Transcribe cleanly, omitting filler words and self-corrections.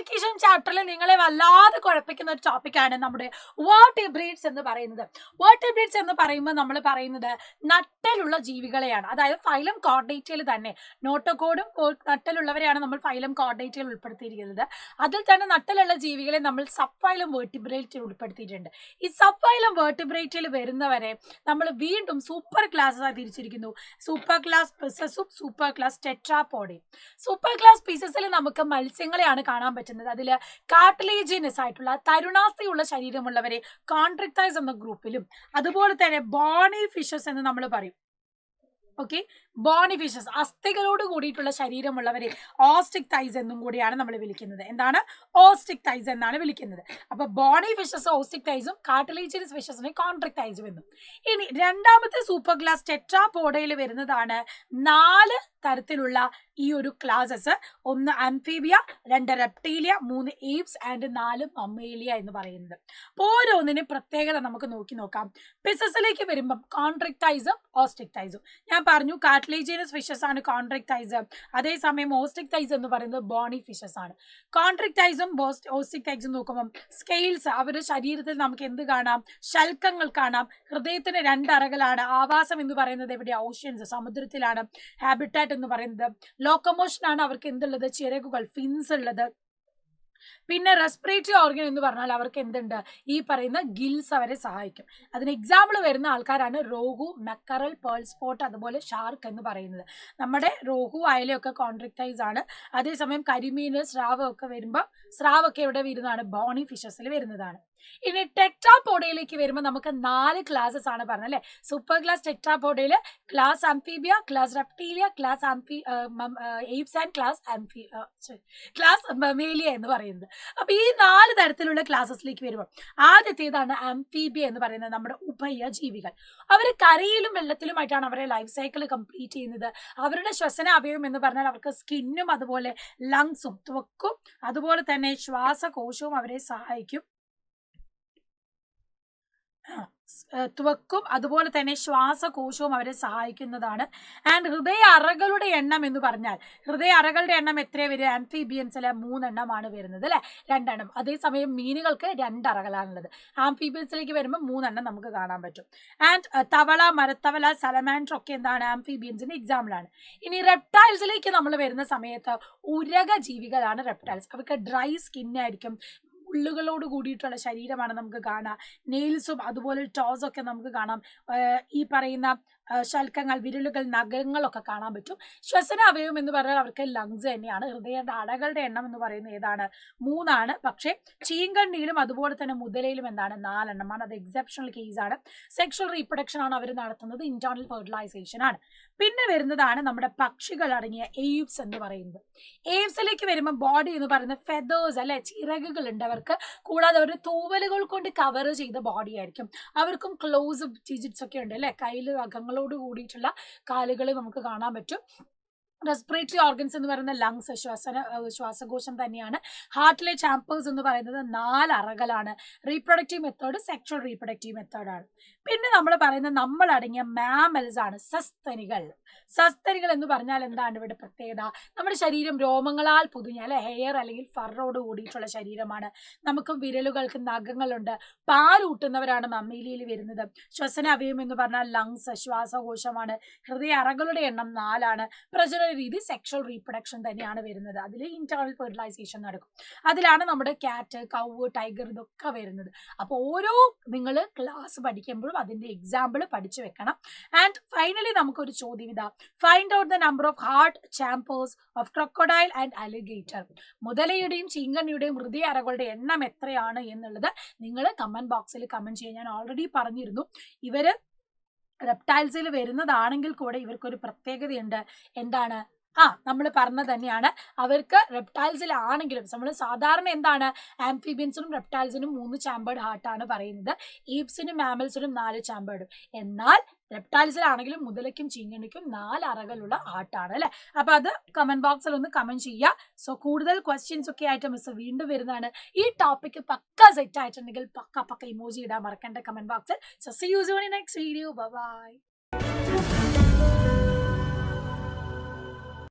Classification ചാപ്റ്ററിൽ നിങ്ങളെ വല്ലാതെ കുഴപ്പിക്കുന്ന ഒരു ടോപ്പിക്കാണ് നമ്മുടെ വേർട്ടിബ്രേറ്റ്സ് എന്ന് പറയുന്നത്. വേർട്ടിബ്രേറ്റ്സ് എന്ന് പറയുമ്പോൾ നമ്മൾ പറയുന്നത് നട്ടലുള്ള ജീവികളെയാണ്. അതായത് ഫൈലം കോർഡേറ്റയിൽ തന്നെ നോട്ടോകോഡും നട്ടലുള്ളവരെയാണ് നമ്മൾ ഫൈലം കോർഡേറ്റയിൽ ഉൾപ്പെടുത്തിയിരിക്കുന്നത്. അതിൽ തന്നെ നട്ടലുള്ള ജീവികളെ നമ്മൾ സബ് ഫൈലം വേർട്ടിബ്രേറ്റിൽ ഉൾപ്പെടുത്തിയിട്ടുണ്ട്. ഈ സബ് ഫൈലം വേർട്ടിബ്രേറ്റിൽ വരുന്നവരെ നമ്മൾ വീണ്ടും സൂപ്പർ ക്ലാസ്സായി തിരിച്ചിരിക്കുന്നു. സൂപ്പർ ക്ലാസ് പിസസും സൂപ്പർ ക്ലാസ് ടെട്രാപോഡയും. സൂപ്പർ ക്ലാസ് പീസസിൽ നമുക്ക് മത്സ്യങ്ങളെയാണ് കാണാൻ പറ്റുന്നത്. അതിൽ കാർട്ടിലേജിനസ് ആയിട്ടുള്ള തരുണാസ്ഥയുള്ള ശരീരമുള്ളവരെ കോൺട്രിക്ടൈസ് എന്ന ഗ്രൂപ്പിലും, അതുപോലെ തന്നെ ബോണി ഫിഷസ് എന്ന് നമ്മൾ പറയും. ഓക്കെ, ബോണി ഫിഷസ് അസ്ഥികളോട് കൂടിയിട്ടുള്ള ശരീരമുള്ളവരെ ഓസ്റ്റിക് തൈസ് എന്നും കൂടിയാണ് നമ്മൾ വിളിക്കുന്നത്. എന്താണ്? ഓസ്റ്റിക് തൈസ് എന്നാണ് വിളിക്കുന്നത്. അപ്പൊ ബോണി ഫിഷസ് ഓസ്റ്റിക് തൈസും കാർട്ടിലേജിനസ് ഫിഷസിനെ കോൺട്രിക്ടൈസും എന്നും. ഇനി രണ്ടാമത്തെ സൂപ്പർ ക്ലാസ് ടെട്രാപോഡയിൽ വരുന്നതാണ് 4 തരത്തിലുള്ള ഈ ഒരു ക്ലാസസ്. 1 ആംഫീബിയ, 2 റെപ്റ്റീലിയ, 3 ഏപ്സ് ആൻഡ് 4 മമ്മേലിയ എന്ന് പറയുന്നത്. അപ്പോൾ ഓരോന്നിനും പ്രത്യേകത നമുക്ക് നോക്കാം. പിസസിലേക്ക് വരുമ്പം കോൺട്രിക്ടൈസും ഓസ്റ്റിക് തൈസും. ഞാൻ പറഞ്ഞു കാർട്ടിലേജിനസ് ഫിഷസ് ആണ് കോൺട്രിക്ടൈസ്, അതേസമയം ഓസ്റ്റിക് തൈസ് എന്ന് പറയുന്നത് ബോണി ഫിഷസ് ആണ്. കോൺട്രിക്ടൈസും ഓസ്റ്റിക് തൈസും നോക്കുമ്പം സ്കെയിൽസ്, അവരുടെ ശരീരത്തിൽ നമുക്ക് എന്ത് കാണാം? ശൽക്കങ്ങൾ കാണാം. ഹൃദയത്തിന് 2 അറകളാണ്. ആവാസം എന്ന് പറയുന്നത് എവിടെ? ഓഷ്യൻസ്, സമുദ്രത്തിലാണ്. ഹാബിറ്റാറ്റ് എന്ന് പറയുന്നത് ലോക്കോമോഷൻ ആണ്. അവർക്ക് എന്തുള്ളത്? ചിറകുകൾ, ഫിൻസ് ഉള്ളത്. പിന്നെ റെസ്പിറേറ്ററി ഓർഗൻ എന്ന് പറഞ്ഞാൽ അവർക്ക് എന്തുണ്ട്? ഈ പറയുന്ന ഗിൽസ് അവരെ സഹായിക്കും. അതിന് എക്സാമ്പിൾ വരുന്ന ആൾക്കാരാണ് രോഹു, മെക്കറൽ, പേൾ സ്പോട്ട്, അതുപോലെ ഷാർക്ക് എന്ന് പറയുന്നത്. നമ്മുടെ രോഹു, അയലയൊക്കെ കോൺട്രിക്ടൈസ് ആണ്. അതേസമയം കരിമീന്, സ്രാവൊക്കെ വരുമ്പോൾ സ്രാവൊക്കെ എവിടെ വരുന്നതാണ്? ബോണി ഫിഷസിൽ വരുന്നതാണ്. ഇനി ടെട്രാപോഡയിലേക്ക് വരുമ്പോൾ നമുക്ക് 4 ക്ലാസ്സസ് ആണ് പറഞ്ഞത് അല്ലെ. സൂപ്പർ ക്ലാസ് ടെട്രാപോഡയില് class amphibia, class reptilia, class Aves and class mammalia എന്ന് പറയുന്നത്. അപ്പൊ ഈ 4 തരത്തിലുള്ള ക്ലാസ്സസിലേക്ക് വരുമ്പോൾ ആദ്യത്തേതാണ് ആംഫീബിയ എന്ന് പറയുന്നത്. നമ്മുടെ ഉഭയജീവികൾ. അവർ കരയിലും വെള്ളത്തിലുമായിട്ടാണ് അവരുടെ ലൈഫ് സൈക്കിൾ കംപ്ലീറ്റ് ചെയ്യുന്നത്. അവരുടെ ശ്വസന അവയവം എന്ന് പറഞ്ഞാൽ അവർക്ക് സ്കിന്നും അതുപോലെ ലങ്സും ത്വക്കും അതുപോലെ തന്നെ ശ്വാസകോശവും അവരെ സഹായിക്കും. ത്വക്കും അതുപോലെ തന്നെ ശ്വാസകോശവും അവരെ സഹായിക്കുന്നതാണ്. ആൻഡ് ഹൃദയ അറകളുടെ എണ്ണം എന്ന് പറഞ്ഞാൽ ഹൃദയ അറകളുടെ എണ്ണം എത്ര വരും? ആംഫീബിയൻസിലെ 3 എണ്ണമാണ് വരുന്നത് അല്ലെ, 2 എണ്ണം. അതേസമയം മീനുകൾക്ക് 2 അറകളാണുള്ളത്. ആംഫീബിയൻസിലേക്ക് വരുമ്പോൾ 3 എണ്ണം നമുക്ക് കാണാൻ പറ്റും. ആൻഡ് തവള, മരത്തവള, സലമാൻഡർ ഒക്കെ എന്താണ്? ആംഫീബിയൻസിന്റെ എക്സാമ്പിൾ ആണ്. ഇനി റെപ്റ്റൈൽസിലേക്ക് നമ്മൾ വരുന്ന സമയത്ത് ഉരക ജീവികളാണ് റെപ്റ്റൈൽസ്. അവർക്ക് ഡ്രൈ സ്കിന്നായിരിക്കും. മുള്ളുകളോട് കൂടിയിട്ടുള്ള ശരീരമാണ് നമുക്ക് കാണാം. നെയിൽസും അതുപോലെ ടോസൊക്കെ നമുക്ക് കാണാം. ഈ പറയുന്ന ശൽക്കങ്ങൾ, വിരലുകൾ, നഖങ്ങളൊക്കെ കാണാൻ പറ്റും. ശ്വസന അവയവം എന്ന് പറഞ്ഞാൽ അവർക്ക് ലങ്സ് തന്നെയാണ്. ഹൃദയയുടെ അടകളുടെ എണ്ണം എന്ന് പറയുന്നത് ഏതാണ്? 3 ആണ്. പക്ഷേ ചീങ്കണ്ണിയിലും അതുപോലെ തന്നെ മുതലയിലും എന്താണ്? 4 എണ്ണമാണ്. അത് എക്സെപ്ഷണൽ കേസാണ്. സെക്ഷൽ റീപ്രൊഡക്ഷൻ ആണ് അവർ നടത്തുന്നത്. ഇന്റേണൽ ഫെർട്ടിലൈസേഷൻ ആണ്. പിന്നെ വരുന്നതാണ് നമ്മുടെ പക്ഷികൾ അടങ്ങിയ ഏപ്സ് എന്ന് പറയുന്നത്. ഏപ്സിലേക്ക് വരുമ്പോൾ ബോഡി എന്ന് പറയുന്നത് ഫെദേഴ്സ് അല്ലെ, ചിറകുകൾ ഉണ്ട് അവർക്ക്. കൂടാതെ അവർ തൂവലുകൾ കൊണ്ട് കവർ ചെയ്ത ബോഡി ആയിരിക്കും. അവർക്കും ക്ലോസ് ഡിജിറ്റ്സ് ഒക്കെ ഉണ്ട് അല്ലെ, കയ്യിൽ നഖങ്ങളോട് കൂടിയിട്ടുള്ള കാലുകൾ നമുക്ക് കാണാൻ പറ്റും. റെസ്പിറേറ്ററി ഓർഗൻസ് എന്ന് പറയുന്ന ലങ്സ്, ശ്വാസകോശം തന്നെയാണ്. ഹാർട്ടിലെ ചാമ്പേഴ്സ് എന്ന് പറയുന്നത് 4 അറകളാണ്. റീപ്രൊഡക്റ്റീവ് മെത്തേഡ് സെക്ഷൽ റീപ്രൊഡക്റ്റീവ് മെത്തേഡാണ്. പിന്നെ നമ്മൾ പറയുന്നത് നമ്മൾ അടങ്ങിയ മാമൽസ് ആണ്, സസ്തനികൾ. സസ്തനികൾ എന്ന് പറഞ്ഞാൽ എന്താണ് ഇവിടെ പ്രത്യേകത? നമ്മുടെ ശരീരം രോമങ്ങളാൽ പൊതിഞ്ഞ അല്ലെ, ഹെയർ അല്ലെങ്കിൽ ഫറോട് കൂടിയിട്ടുള്ള ശരീരമാണ്. നമുക്ക് വിരലുകൾക്ക് നഖങ്ങളുണ്ട്. പാലൂട്ടുന്നവരാണ് മമ്മേലിയയിൽ വരുന്നത്. ശ്വസന അവയവം എന്ന് പറഞ്ഞാൽ ലങ്സ്, ശ്വാസകോശമാണ്. ഹൃദയ അറകളുടെ എണ്ണം 4 ആണ്. പ്രജനന രീതി സെക്ഷൽ റീപ്രൊഡക്ഷൻ തന്നെയാണ് വരുന്നത്. അതിൽ ഇന്റേണൽ ഫെർട്ടിലൈസേഷൻ നടക്കും. അതിലാണ് നമ്മുടെ കാറ്റ്, കൗവ്, ടൈഗർ ഇതൊക്കെ വരുന്നത്. അപ്പോൾ ഓരോ നിങ്ങൾ ക്ലാസ് പഠിക്കുമ്പോഴും അതിന്റെ എക്സാമ്പിൾ പഠിച്ചു വെക്കണം. ആൻഡ് ഫൈനലി നമുക്കൊരു ചോദ്യം ഇതാ: find out the number of heart chambers of crocodile and alligator. മുതലയുടെയും ചീങ്കണ്ണിയുടെയും ഹൃദയ അറകളുടെ എണ്ണം എത്രയാണ് എന്നുള്ളത് നിങ്ങൾ കമന്റ് ബോക്സിൽ കമന്റ് ചെയ്യാൻ. ഞാൻ ഓൾറെഡി പറഞ്ഞിരുന്നു, ഇവര് റെപ്റ്റൈൽസിൽ വരുന്നതാണെങ്കിൽ കൂടെ ഇവർക്കൊരു പ്രത്യേകതയുണ്ട്. എന്താണ്? നമ്മൾ പറഞ്ഞത് തന്നെയാണ്. അവർക്ക് റെപ്റ്റൈൽസിലാണെങ്കിലും നമ്മൾ സാധാരണ എന്താണ് ആംഫിബിയൻസിനും റെപ്റ്റൈൽസിനും 3 ചാമ്പേർഡ് ഹാർട്ടാണ് പറയുന്നത്. ഈപ്സിനും മാമൽസിനും 4 ചാമ്പേർഡും. എന്നാൽ റെപ്റ്റൈൽസിലാണെങ്കിലും മുതലയ്ക്കും ചീങ്കണ്ണിക്കും 4 അറകളുള്ള ഹാർട്ടാണ് അല്ലെ. അപ്പൊ അത് കമന്റ് ബോക്സിൽ ഒന്ന് കമന്റ് ചെയ്യുക. സോ കൂടുതൽ ക്വസ്റ്റ്യൻസ് ഒക്കെ ആയിട്ട് മിസ് വീണ്ടും വരുന്നതാണ്. ഈ ടോപ്പിക്ക് പക്ക സെറ്റ് ആയിട്ടുണ്ടെങ്കിൽ പക്ക ഇമോജി ഇടാൻ മറക്കണ്ട കമന്റ് ബോക്സിൽ. So see you soon in next video. Bye by.